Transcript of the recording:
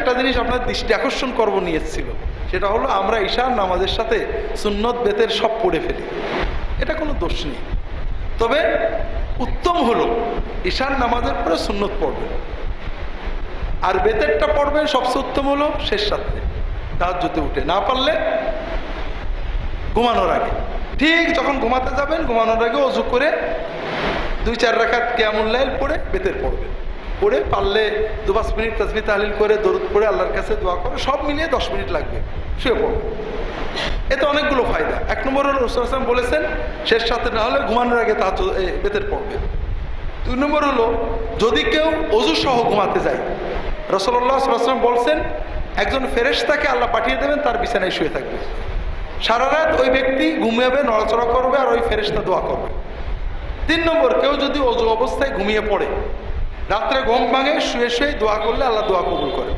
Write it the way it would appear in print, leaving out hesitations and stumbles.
একটা জিনিস আপনার দৃষ্টি আকর্ষণ করব নিয়েছিল, সেটা হলো আমরা ঈশার নামাজের সাথে সুন্নত বেতের সব পড়ে ফেলি। এটা কোনো দোষ নেই, তবে উত্তম হলো ঈশার নামাজের পরে সুন্নত পড়বেন, আর বেতেরটা পড়বেন সবচেয়ে উত্তম হলো শেষ রাত্রে তাহাজ্জুদে উঠে, না পারলে ঘুমানোর আগে। ঠিক যখন ঘুমাতে যাবেন ঘুমানোর আগে ওযু করে 2-4 রাকাত কিয়ামুল লাইল পড়ে বেতের পড়বেন, পড়ে পারলে 2-5 মিনিট তাসবিহ তাহলিল করে দরুদ পড়ে আল্লাহর কাছে দোয়া করে, সব মিলিয়ে 10 মিনিট লাগবে, শুয়ে পড়বেন। এতে অনেকগুলো ফায়দা। 1 নম্বর হলো রাসূল সাল্লাল্লাহু আলাইহি ওয়াসাল্লাম বলেছেন শেষ রাতে না হলে ঘুমানোর আগে তাহাজ্জুদ বেতের পড়বেন। 2 নম্বর হলো যদি কেউ ওযু সহ ঘুমাতে যায়, রাসূলুল্লাহ সাল্লাল্লাহু আলাইহি ওয়াসাল্লাম বলছেন একজন ফেরেশতাকে আল্লাহ পাঠিয়ে দেবেন তার বিছানায় শুয়ে থাকবে, সারা রাত ওই ব্যক্তি ঘুমিয়ে নড়াচড়া করবে আর ওই ফেরেশতা দোয়া করবে। 3 নম্বর, কেউ যদি ওযু অবস্থায় ঘুমিয়ে পড়ে, রাত্রে ঘুম ভাঙে শুয়ে শুয়ে দোয়া করলে আল্লাহ দোয়া কবুল করে।